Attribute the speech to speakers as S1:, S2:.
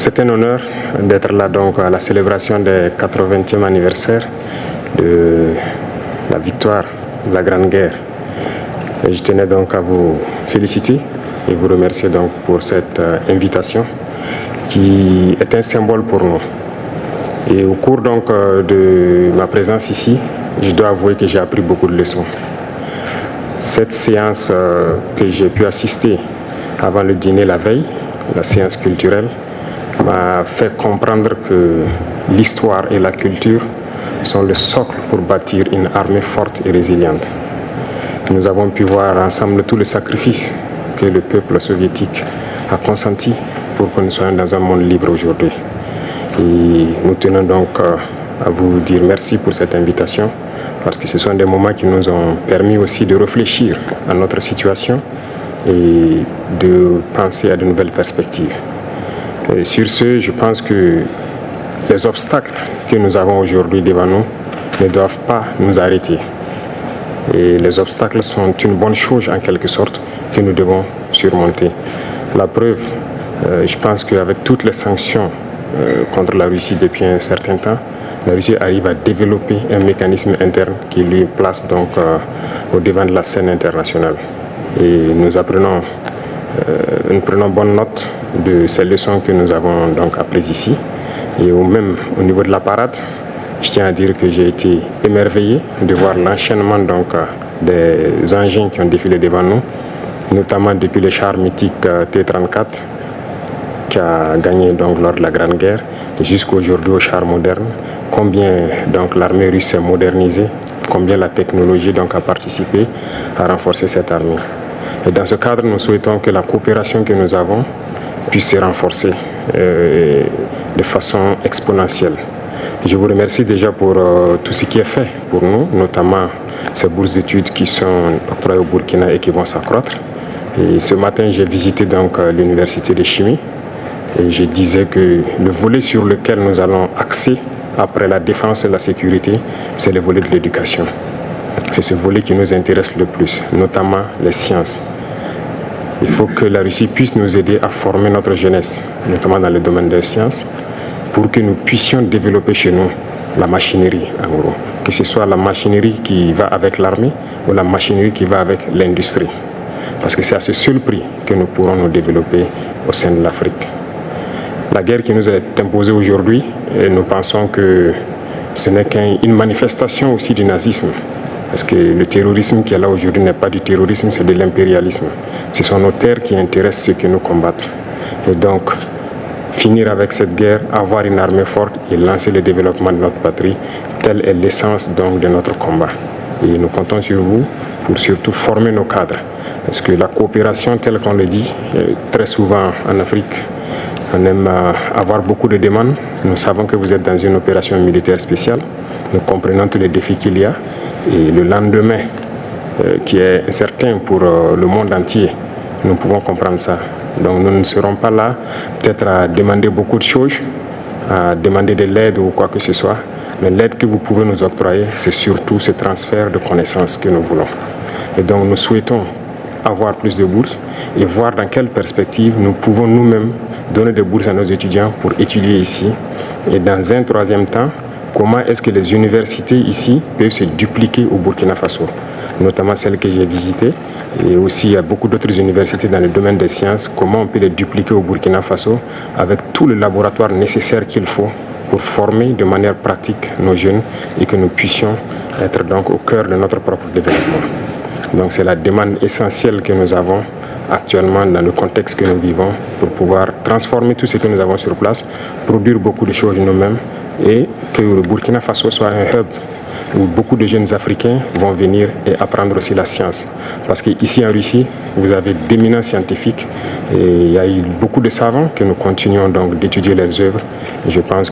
S1: C'est un honneur d'être là donc à la célébration des 80e anniversaire de la victoire de la Grande Guerre. Et je tenais donc à vous féliciter et vous remercier donc pour cette invitation qui est un symbole pour nous. Et au cours donc de ma présence ici, je dois avouer que j'ai appris beaucoup de leçons. Cette séance que j'ai pu assister avant le dîner la veille, la séance culturelle, m'a fait comprendre que l'histoire et la culture sont le socle pour bâtir une armée forte et résiliente. Nous avons pu voir ensemble tous les sacrifices que le peuple soviétique a consenti pour que nous soyons dans un monde libre aujourd'hui. Et nous tenons donc à vous dire merci pour cette invitation, parce que ce sont des moments qui nous ont permis aussi de réfléchir à notre situation et de penser à de nouvelles perspectives. Et sur ce, je pense que les obstacles que nous avons aujourd'hui devant nous ne doivent pas nous arrêter. Et les obstacles sont une bonne chose en quelque sorte que nous devons surmonter. La preuve, je pense qu'avec toutes les sanctions contre la Russie depuis un certain temps, la Russie arrive à développer un mécanisme interne qui lui place donc au devant de la scène internationale. Et nous prenons bonne note de ces leçons que nous avons donc apprises ici. Et même au niveau de la parade, je tiens à dire que j'ai été émerveillé de voir l'enchaînement donc des engins qui ont défilé devant nous, notamment depuis le char mythique T-34 qui a gagné donc lors de la Grande Guerre jusqu'aujourd'hui au char moderne. Combien donc l'armée russe s'est modernisée, combien la technologie donc a participé à renforcer cette armée. Et dans ce cadre, nous souhaitons que la coopération que nous avons puisse se renforcer de façon exponentielle. Je vous remercie déjà pour tout ce qui est fait pour nous, notamment ces bourses d'études qui sont octroyées au Burkina et qui vont s'accroître. Et ce matin, j'ai visité donc l'université de chimie et je disais que le volet sur lequel nous allons axer après la défense et la sécurité, c'est le volet de l'éducation. C'est ce volet qui nous intéresse le plus, notamment les sciences. Il faut que la Russie puisse nous aider à former notre jeunesse, notamment dans le domaine des sciences, pour que nous puissions développer chez nous la machinerie, en gros. Que ce soit la machinerie qui va avec l'armée ou la machinerie qui va avec l'industrie. Parce que c'est à ce seul prix que nous pourrons nous développer au sein de l'Afrique. La guerre qui nous est imposée aujourd'hui, nous pensons que ce n'est qu'une manifestation aussi du nazisme. Parce que le terrorisme qui est là aujourd'hui n'est pas du terrorisme, c'est de l'impérialisme. Ce sont nos terres qui intéressent ceux qui nous combattent. Et donc, finir avec cette guerre, avoir une armée forte et lancer le développement de notre patrie, telle est l'essence donc de notre combat. Et nous comptons sur vous pour surtout former nos cadres. Parce que la coopération, telle qu'on le dit, très souvent en Afrique, on aime avoir beaucoup de demandes. Nous savons que vous êtes dans une opération militaire spéciale. Nous comprenons tous les défis qu'il y a. Et le lendemain, qui est incertain pour le monde entier, nous pouvons comprendre ça. Donc nous ne serons pas là peut-être à demander beaucoup de choses, à demander de l'aide ou quoi que ce soit. Mais l'aide que vous pouvez nous octroyer, c'est surtout ce transfert de connaissances que nous voulons. Et donc nous souhaitons avoir plus de bourses et voir dans quelle perspective nous pouvons nous-mêmes donner des bourses à nos étudiants pour étudier ici. Et dans un troisième temps, comment est-ce que les universités ici peuvent se dupliquer au Burkina Faso, notamment celles que j'ai visitées, et aussi il y a beaucoup d'autres universités dans le domaine des sciences, comment on peut les dupliquer au Burkina Faso avec tout le laboratoire nécessaire qu'il faut pour former de manière pratique nos jeunes et que nous puissions être donc au cœur de notre propre développement. Donc c'est la demande essentielle que nous avons actuellement dans le contexte que nous vivons pour pouvoir transformer tout ce que nous avons sur place, produire beaucoup de choses nous-mêmes et que le Burkina Faso soit un hub où beaucoup de jeunes Africains vont venir et apprendre aussi la science. Parce qu'ici en Russie, vous avez d'éminents scientifiques et il y a eu beaucoup de savants que nous continuons donc d'étudier leurs œuvres. Et je pense